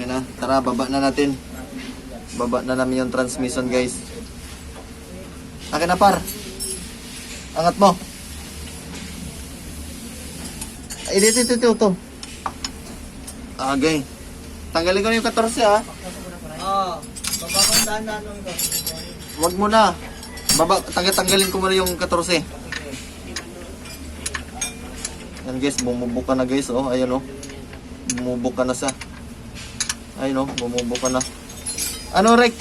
Okay na. Tara, baba na natin. Baba na namin yung transmission, guys. Akin na, par. Angat mo. Ay, dito. Okay. Tanggalin ko na yung 14, ha? Oo. Baba ko ang daan ito. Wag mo na. Tanggalin ko muna yung 14. Yan, guys. Bumubuka na, guys. Oh, ayan, oh. Bumubuka na siya. Ayun, oh. Bumubuka na. Ano, Rick?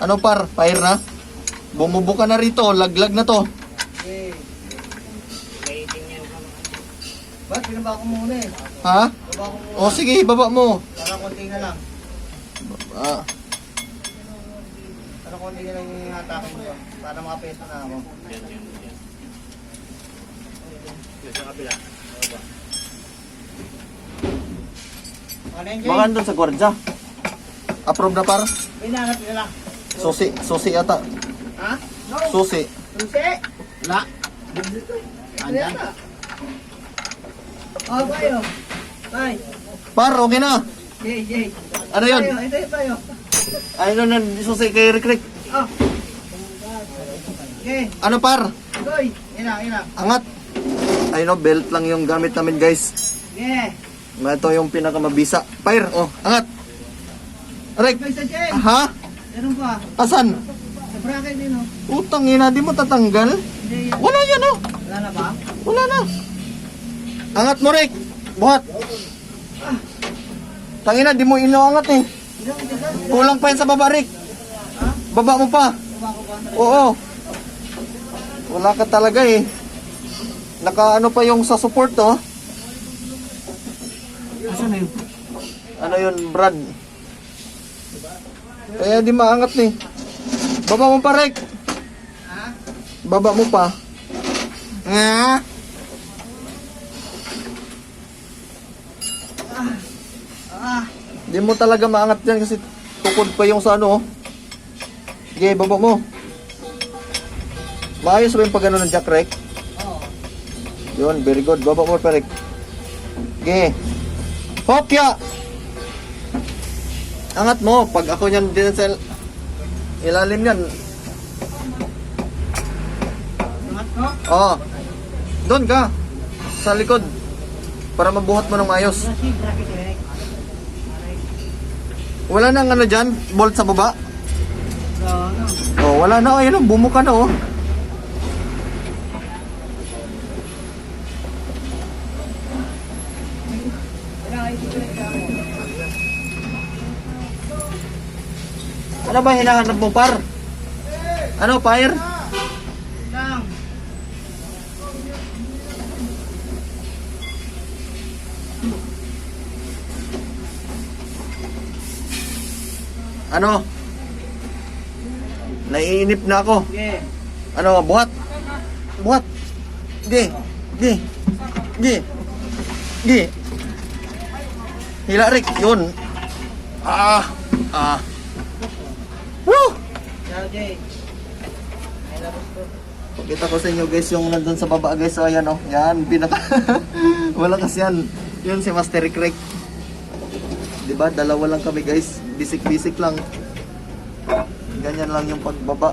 Ano, par? Fire na? Bumubuka na rito. Laglag na to. Okay. Ba't binaba ko muna eh? Ha? Baba ko muna. O, sige. Baba mo. Para konti na lang. Ah. Para konti na lang yung hatakin ko. Para makapeso na ako. Sa kabila. Baka doon sa gwardya. Approve na, par? Pinanap nila. Susi ata. Ha? No. Susi. Susi? Wala. Andyan. Oh, bayo. Bye. Par, okay na. Jay. Ano yun? Ito yung bayo. Ano na, susi kay Rick. Oh. Okay. Ano, par? Goy. Ina. Angat. Ayun, no, belt lang yung gamit namin, guys. Yeah. Ito yung pinakamabisa. Fire, oh, angat. Rick. Goy sa Jay. Ha? Meron pa. Asan? Sa bracket din, oh. Utang ina, di mo tatanggal? Hindi yan. Wala yan, oh. Wala na ba? Wala na. Angat mo, Rick. Buhat. Tangina, di mo inaangat eh. Kulang pa yan sa baba, Rick. Baba mo pa. Oo. Wala ka talaga eh. Naka ano pa yung sa support, oh. Asan na yun? Ano yun, Brad? Kaya di maangat eh. Baba mo pa, Rick. Ha? Baba mo pa. Nga. Di mo talaga maangat yan kasi tukod pa yung sa ano, oh. Sige, baba mo. Maayos ba yung pag ano ng jack, Rick? Oo. Yun, very good. Baba mo pa, Rick. Sige. Hopya! Angat mo. Pag ako nyan din sa ilalim yan. Angat ko? Oo. Doon ka. Sa likod. Para mabuhat mo ng maayos. Wala si bracket direct. Wala nang ano dyan? Bolt sa baba? So, ano? Oh, wala na. Ayun, bumuka na, oh. Kailangan i-direct ka mo. Ano ba hinahanap mo, par? Ano, fire? Lang. Ano? Naiinip na ako. Okay. Ano, buhat? Buhat. Gi. Hila, Rick. Yun. Woo! Ciao, Jay. Ay, labas ko. Pakita ko sa inyo, guys, yung nandun sa baba, guys. So, ayan, oh. Yan, pinaka... Wala kasi yan. Yun si Master Rick. Diba? Dalawa lang kami, guys. Bisik-bisik lang. Ganyan lang yung pagbaba.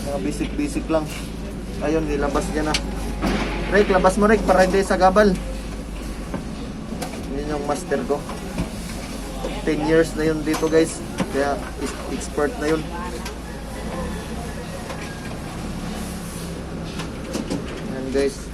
Mga bisik-bisik lang. Ayun, nilabas niya na. Rick, labas mo, Rick, para hindi sa gabal. Yun yung master ko. 10 years na yun dito, guys. Kaya expert na yun. Yan, guys.